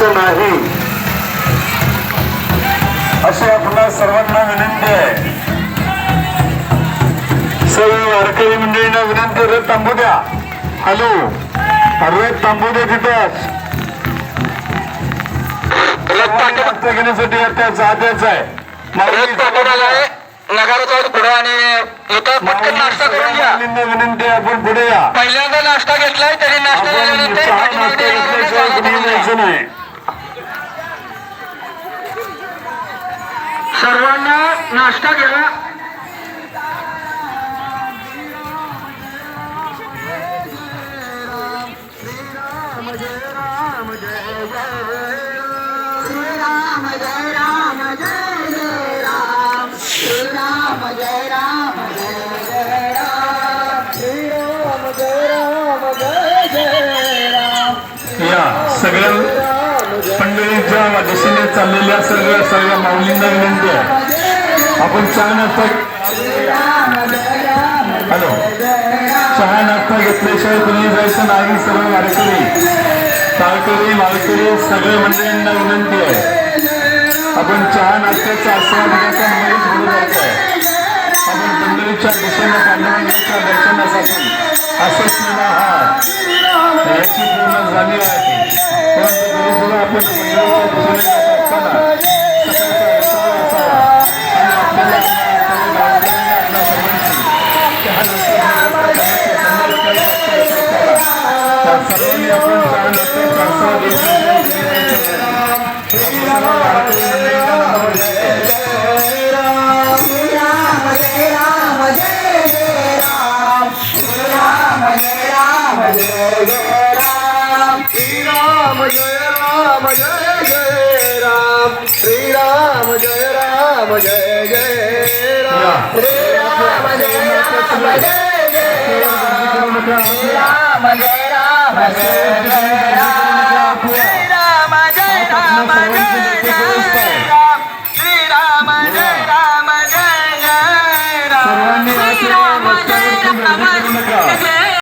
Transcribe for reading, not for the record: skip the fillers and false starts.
जायचं नाही अशी आपल्या सर्वांना विनंती आहे. सर्व वारकरी मंडळींना विनंती, रथ थांबू द्या. हॅलो, रथ थांबू द्या तिथंच. रथ घेण्यासाठी आता जाद्याच आहे. नगाराचा पुढे आणि इथं पटकन नाश्ता करून घ्या. विनंती, आपण पुढे या. पहिल्यांदा नाश्ता घेतलाय तरी नाश्ता जायचं नाही. सर्वांना नाश्ता घ्या. या सगळ्या मंडळींच्या दिशेने चाललेल्या सगळ्या माऊलींना विनंती आहे, आपण चहा नाश्ता चहा नाश्ता घेतल्याशिवाय कुणी जायचं नाही. सर्व वारकरी ताळकरी मालकरी सगळ्या मंडळींना विनंती आहे, आपण चहा नाश्त्याचा आस्वाद घ्यायचा मुळे पुढे जायचं आहे. आपण मंडळीच्या दिशेने पांडुरंगाच्या दर्शनासाठी असलेला आहात याची पूर्ण जाणीव आहे. परंतु तरी सुद्धा आपण मंडळीच्या दिशेने जात असताना सकाळचा रसाळ असावा आणि आपल्या सर्वांची चहा सर्वांनी आपण चहा नाश्त्याचा आस्वाद जय राम